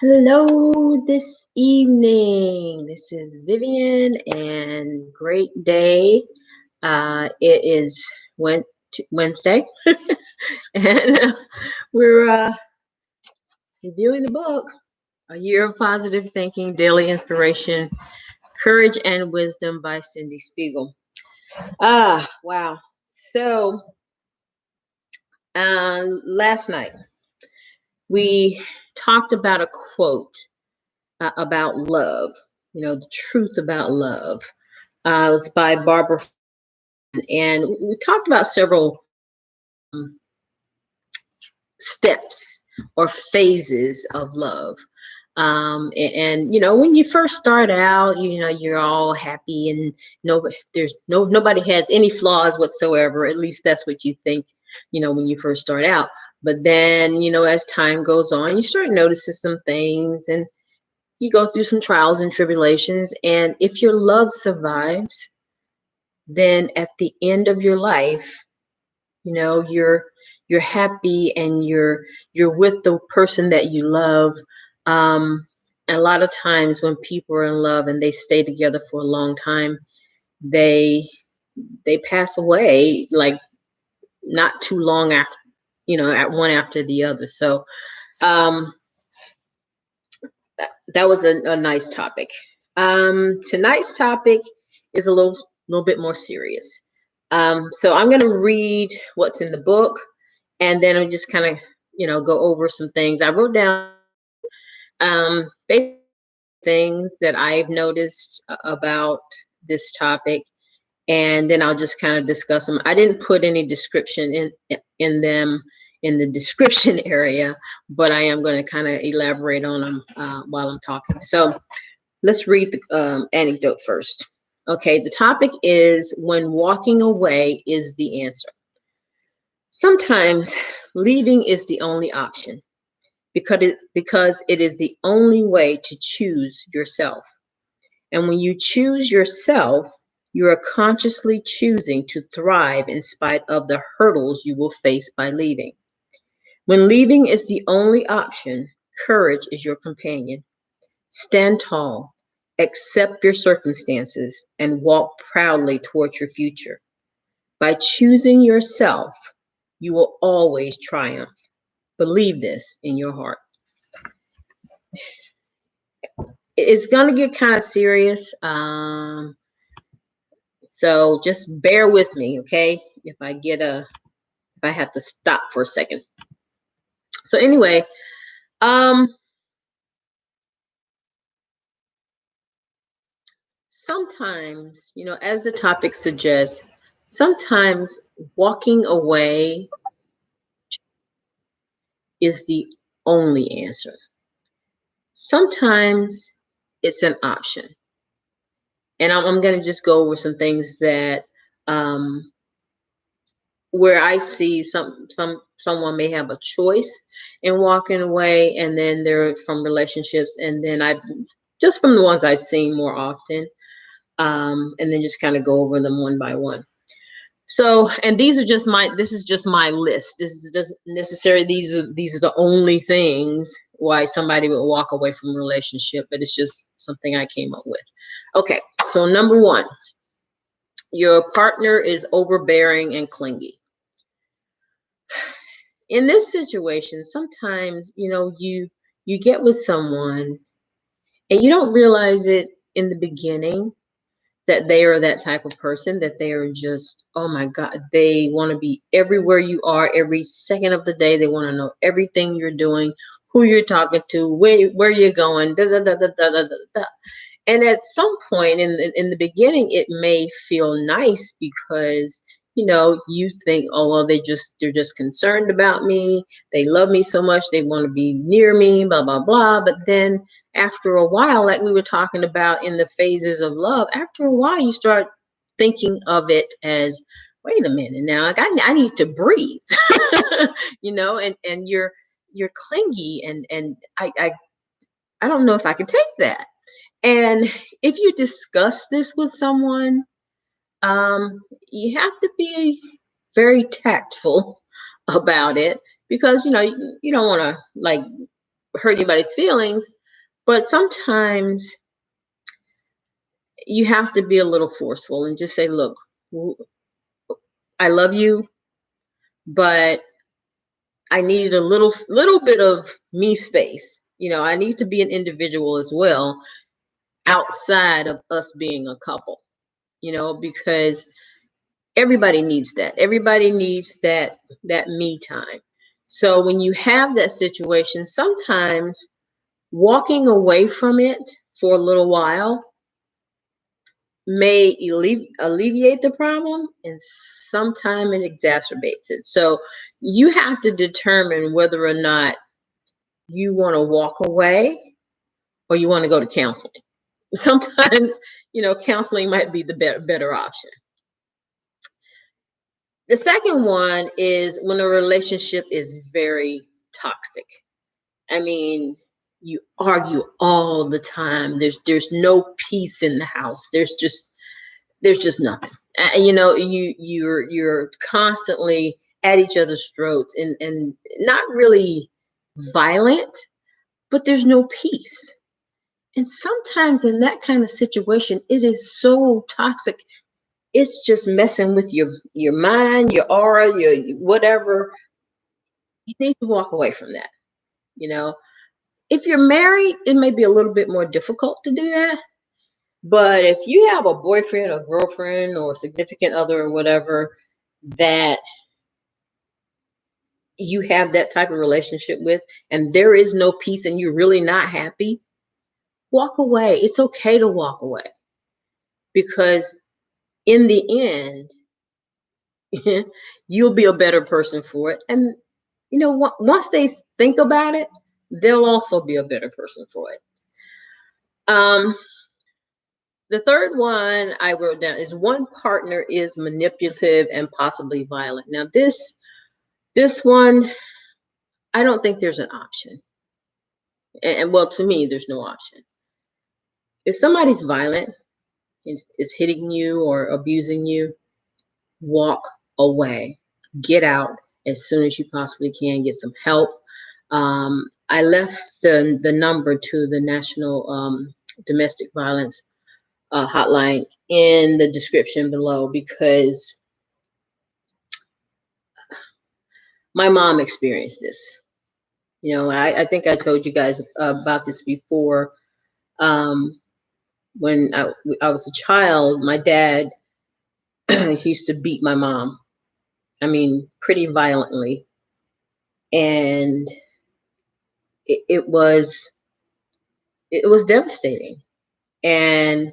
Hello this evening. This is Vivian and great day. It is Wednesday and we're reviewing the book, A Year of Positive Thinking, Daily Inspiration, Courage and Wisdom by Cindy Spiegel. Wow. So, last night we talked about a quote about love, the truth about love. It was by Barbara, and we talked about several um, steps or phases of love. When you first start out, you're all happy and nobody has any flaws whatsoever. At least that's what you think, when you first start out. But then, as time goes on, you start noticing some things and you go through some trials and tribulations. And if your love survives, then at the end of your life, you're happy and you're with the person that you love. A lot of times when people are in love and they stay together for a long time, they they pass away like not too long after, at one after the other. So um that was a nice topic. Tonight's topic is a little bit more serious. So I'm going to read what's in the book, and then I'm just kind of go over some things I wrote down. Basic things that I've noticed about this topic, and then I'll just kind of discuss them. I didn't put any description in them in the description area, but I am going to kind of elaborate on them while I'm talking. So let's read the anecdote first. Okay, the topic is when walking away is the answer. Sometimes leaving is the only option because it is the only way to choose yourself. And when you choose yourself, you are consciously choosing to thrive in spite of the hurdles you will face by leaving. When leaving is the only option, courage is your companion. Stand tall, accept your circumstances, and walk proudly towards your future. By choosing yourself, you will always triumph. Believe this in your heart. It's going to get kind of serious. So just bear with me, okay? If I have to stop for a second. So anyway, um, sometimes, as the topic suggests, sometimes walking away is the only answer. Sometimes it's an option. And I'm going to just go over some things that um, where I see someone may have a choice in walking away, and then they're from relationships, and then I just from the ones I've seen more often, and then just kind of go over them one by one. So, and this is just my list. This is just necessary. These are the only things why somebody would walk away from a relationship, but it's just something I came up with. Okay, so number one, your partner is overbearing and clingy. In this situation, sometimes, you get with someone and you don't realize it in the beginning that they are that type of person, that they are just, oh my God, they want to be everywhere you are every second of the day. They want to know everything you're doing, who you're talking to, where you're going, da, da, da, da, da, da, da. And at some point in the beginning, it may feel nice because you think, oh well, they're just concerned about me. They love me so much, they want to be near me, blah blah blah. But then after a while, like we were talking about in the phases of love, after a while you start thinking of it as, wait a minute now, like I need to breathe, and you're clingy, and I don't know if I can take that. And if you discuss this with someone, you have to be very tactful about it because you don't want to like hurt anybody's feelings, but sometimes you have to be a little forceful and just say, look, I love you, but I need a little bit of me space. I need to be an individual as well outside of us being a couple, because everybody needs that. Everybody needs that me time. So when you have that situation, sometimes walking away from it for a little while may alleviate the problem, and sometimes it exacerbates it. So you have to determine whether or not you want to walk away or you want to go to counseling. Sometimes, counseling might be the better option. The second one is when a relationship is very toxic. I mean, you argue all the time. There's no peace in the house. There's just nothing. You're constantly at each other's throats, and not really violent, but there's no peace. And sometimes in that kind of situation, it is so toxic. It's just messing with your mind, your aura, your whatever. You need to walk away from that. You know, if you're married, it may be a little bit more difficult to do that. But if you have a boyfriend or girlfriend or significant other or whatever that you have that type of relationship with, and there is no peace and you're really not happy, walk away. It's okay to walk away, because in the end, you'll be a better person for it. And once they think about it, they'll also be a better person for it. The third one I wrote down is one partner is manipulative and possibly violent. Now this one, I don't think there's an option. And well, to me, there's no option. If somebody's violent, is hitting you or abusing you, walk away. Get out as soon as you possibly can. Get some help. I left the number to the National Domestic Violence hotline in the description below, because my mom experienced this. I think I told you guys about this before. When I was a child, my dad used to beat my mom. I mean, pretty violently. And it was devastating. And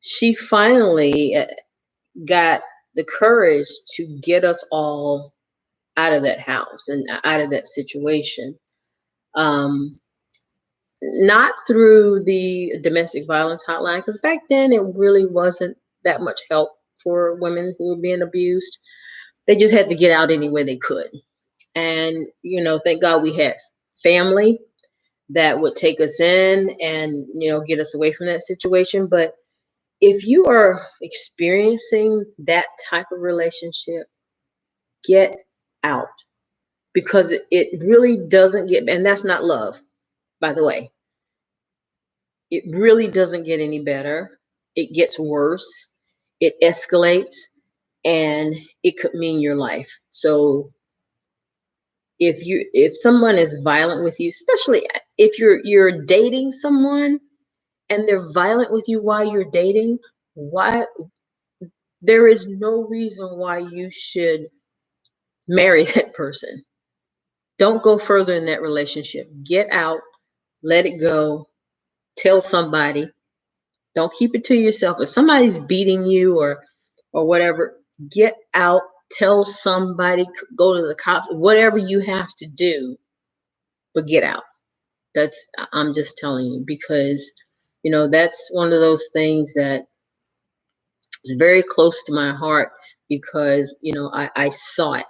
she finally got the courage to get us all out of that house and out of that situation. Not through the domestic violence hotline, because back then it really wasn't that much help for women who were being abused. They just had to get out any way they could. And, thank God we had family that would take us in and, get us away from that situation. But if you are experiencing that type of relationship, get out, because it really doesn't get, and that's not love, by the way. It really doesn't get any better. It gets worse. It escalates, and it could mean your life. So if someone is violent with you, especially if you're dating someone and they're violent with you while you're dating, why there is no reason why you should marry that person. Don't go further in that relationship. Get out, let it go, tell somebody. Don't keep it to yourself. If somebody's beating you or whatever, get out, tell somebody, go to the cops, whatever you have to do, but get out. I'm just telling you, because that's one of those things that is very close to my heart, because I saw it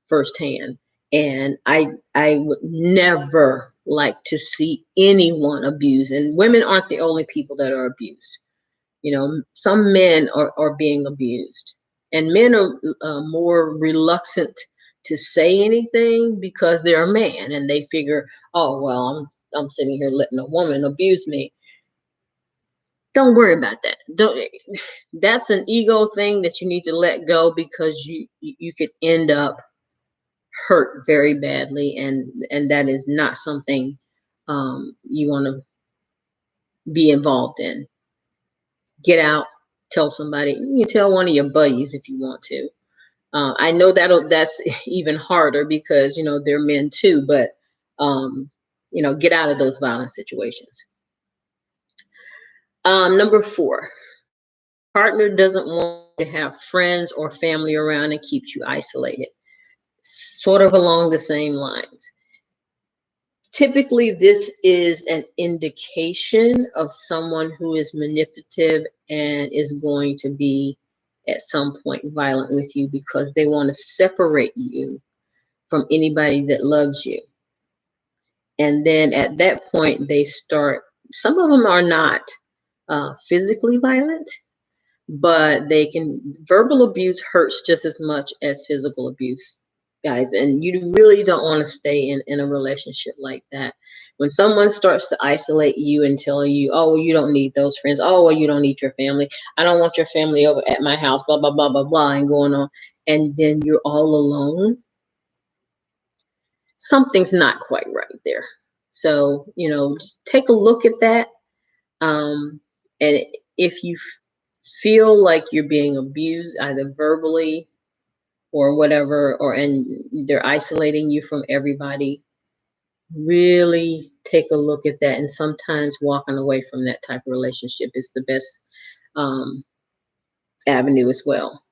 firsthand, and I would never like to see anyone abused. And women aren't the only people that are abused. Some men are being abused, and men are more reluctant to say anything because they're a man and they figure, oh well, I'm sitting here letting a woman abuse me. Don't worry about that. Don't. That's an ego thing that you need to let go, because you could end up hurt very badly, and that is not something you want to be involved in. Get out, tell somebody. You can tell one of your buddies if you want to. I know that's even harder because they're men too, but get out of those violent situations. Number 4, partner doesn't want to have friends or family around and keeps you isolated. Sort of along the same lines. Typically, this is an indication of someone who is manipulative and is going to be at some point violent with you, because they want to separate you from anybody that loves you. And then at that point, they start, some of them are not physically violent, but verbal abuse hurts just as much as physical abuse, guys. And you really don't want to stay in a relationship like that. When someone starts to isolate you and tell you, oh, well, you don't need those friends. Oh, well, you don't need your family. I don't want your family over at my house, blah, blah, blah, blah, blah, and going on. And then you're all alone. Something's not quite right there. So, just take a look at that. And if you feel like you're being abused, either verbally or whatever, and they're isolating you from everybody, really take a look at that. And sometimes walking away from that type of relationship is the best avenue as well.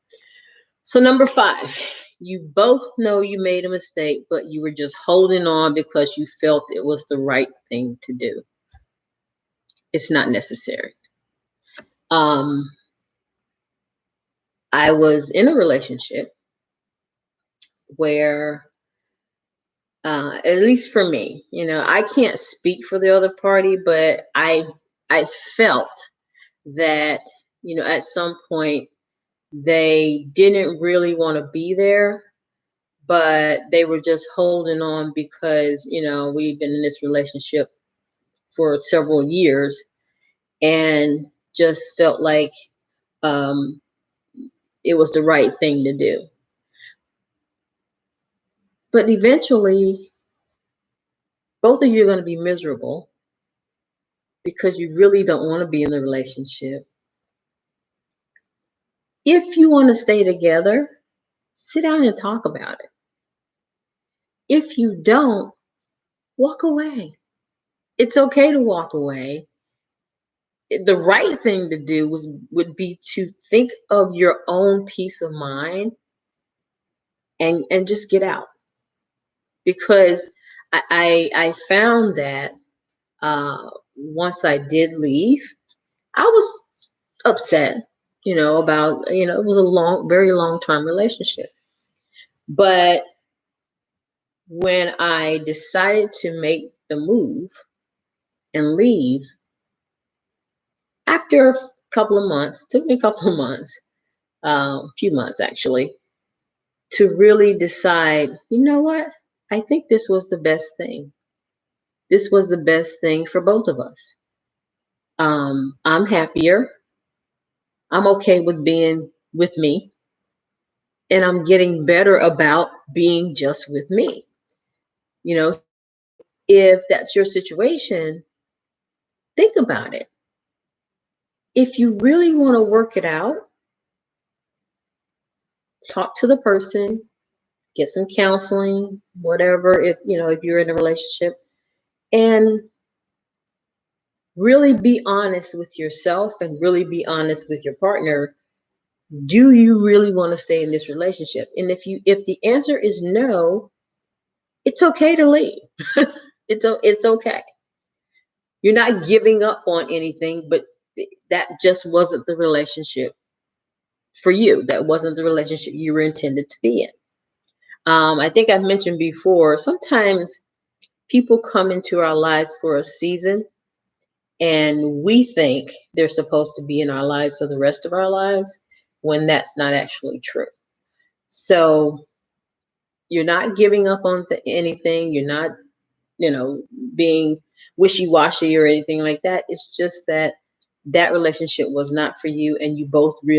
So number 5, you both know you made a mistake, but you were just holding on because you felt it was the right thing to do. It's not necessary. I was in a relationship where, at least for me, I can't speak for the other party, but I felt that, at some point they didn't really want to be there, but they were just holding on because, we've been in this relationship for several years and just felt like it was the right thing to do. But eventually, both of you are going to be miserable because you really don't want to be in the relationship. If you want to stay together, sit down and talk about it. If you don't, walk away. It's okay to walk away. The right thing to do would be to think of your own peace of mind and just get out. Because I found that once I did leave, I was upset, about, it was a very long-term relationship. But when I decided to make the move and leave, after a couple of months, took me a couple of months, a few months actually, to really decide, you know what? I think this was the best thing. This was the best thing for both of us. I'm happier. I'm okay with being with me. And I'm getting better about being just with me. If that's your situation, think about it. If you really want to work it out, talk to the person, get some counseling, whatever, if you're in a relationship, and really be honest with yourself and really be honest with your partner. Do you really want to stay in this relationship? And if the answer is no, it's okay to leave. It's okay. You're not giving up on anything, but that just wasn't the relationship for you. That wasn't the relationship you were intended to be in. I think I've mentioned before, sometimes people come into our lives for a season and we think they're supposed to be in our lives for the rest of our lives, when that's not actually true. So You're not giving up on anything. You're not, you know, being wishy-washy or anything like that. It's just that that relationship was not for you, and you both realize